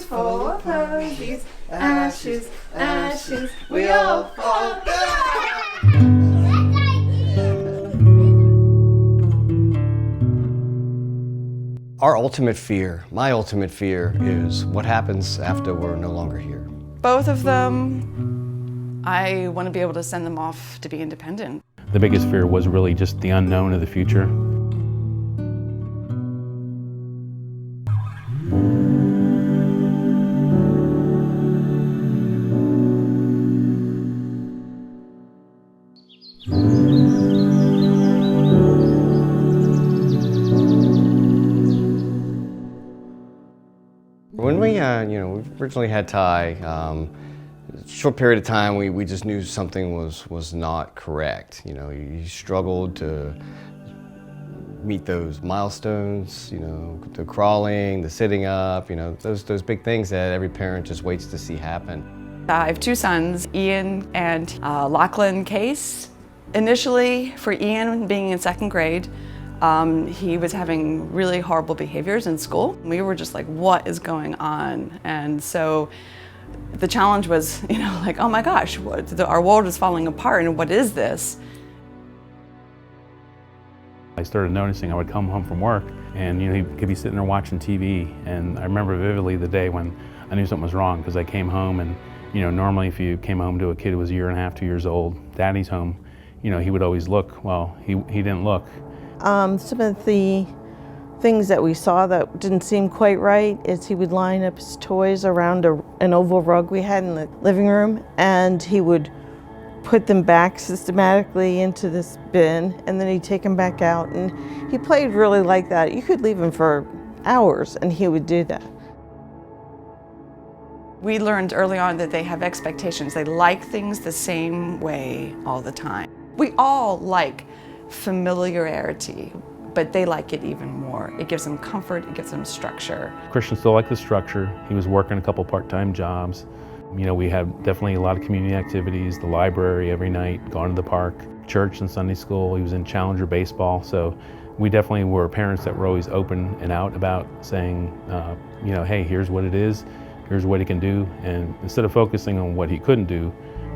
is full of posies. Ashes, ashes, we all fall down. Our ultimate fear, my ultimate fear, is what happens after we're no longer here. Both of them, I want to be able to send them off to be independent. The biggest fear was really just the unknown of the future. When we originally had Ty, short period of time, we just knew something was not correct. He struggled to meet those milestones, the crawling, the sitting up, those big things that every parent just waits to see happen. I have two sons, Ian and Lachlan Case. Initially, for Ian being in second grade, he was having really horrible behaviors in school. We were just like, what is going on? And so the challenge was, like, oh my gosh, our world is falling apart, and what is this? I started noticing I would come home from work and he could be sitting there watching TV, and I remember vividly the day when I knew something was wrong, because I came home and normally if you came home to a kid who was a year and a half, 2 years old, daddy's home, he would always look. Well, he didn't look. Some of the things that we saw that didn't seem quite right is he would line up his toys around an oval rug we had in the living room, and he would put them back systematically into this bin, and then he'd take them back out, and he played really like that. You could leave him for hours and he would do that. We learned early on that they have expectations. They like things the same way all the time. We all like familiarity, but they like it even more. It gives them comfort, it gives them structure. Christian still liked the structure. He was working a couple part-time jobs. We have definitely a lot of community activities, the library every night, going to the park, church and Sunday school. He was in Challenger baseball, so we definitely were parents that were always open and out about saying, hey, here's what it is, here's what he can do, and instead of focusing on what he couldn't do,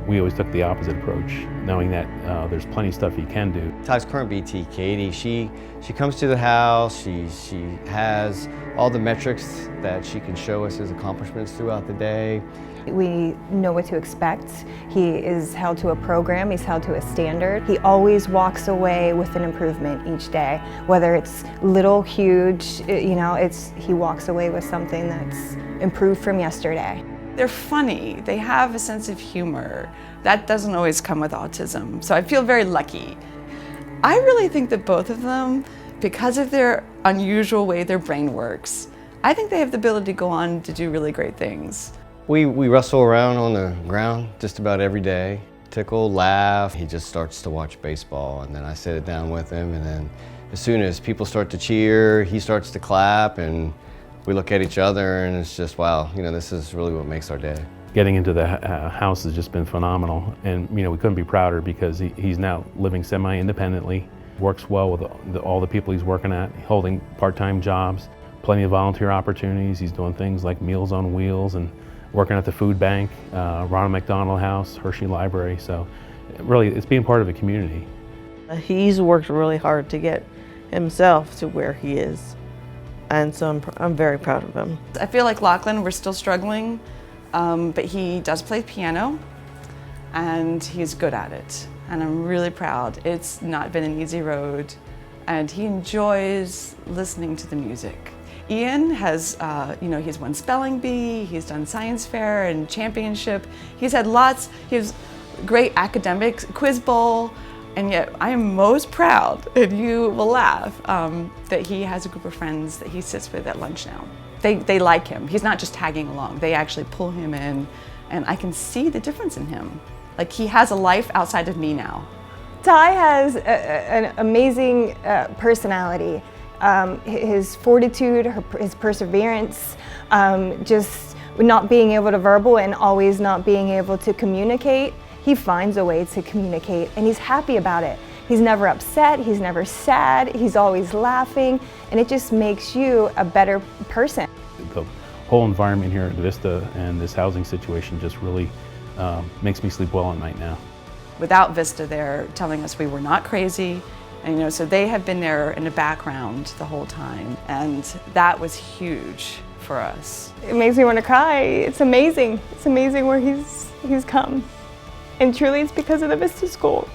we always took the opposite approach, knowing that there's plenty of stuff he can do. Ty's current BT, Katie, she comes to the house, she has all the metrics that she can show us his accomplishments throughout the day. We know what to expect. He is held to a program, he's held to a standard. He always walks away with an improvement each day, whether it's little, huge, he walks away with something that's improved from yesterday. They're funny, they have a sense of humor. That doesn't always come with autism, so I feel very lucky. I really think that both of them, because of their unusual way their brain works, I think they have the ability to go on to do really great things. We wrestle around on the ground just about every day, tickle, laugh. He just starts to watch baseball, and then I sit it down with him, and then as soon as people start to cheer, he starts to clap, and we look at each other, and it's just, wow, this is really what makes our day. Getting into the house has just been phenomenal, and we couldn't be prouder, because he's now living semi-independently, works well with all the people he's working at, holding part-time jobs, plenty of volunteer opportunities. He's doing things like Meals on Wheels and working at the food bank, Ronald McDonald House, Hershey Library, so really it's being part of a community. He's worked really hard to get himself to where he is, and so I'm very proud of him. I feel like Lachlan, we're still struggling, but he does play piano, and he's good at it, and I'm really proud. It's not been an easy road, and he enjoys listening to the music. Ian has, he's won spelling bee, he's done science fair and championship. He has great academics, quiz bowl, and yet I am most proud, and you will laugh, that he has a group of friends that he sits with at lunch now. They like him. He's not just tagging along. They actually pull him in, and I can see the difference in him. Like, he has a life outside of me now. Ty has an amazing personality. His fortitude, his perseverance, just not being able to verbal and always not being able to communicate. He finds a way to communicate, and he's happy about it. He's never upset, he's never sad, he's always laughing, and it just makes you a better person. The whole environment here at Vista and this housing situation just really makes me sleep well at night now. Without Vista there telling us we were not crazy, and so they have been there in the background the whole time, and that was huge for us. It makes me want to cry. It's amazing. It's amazing where he's come. And truly it's because of the Vista School.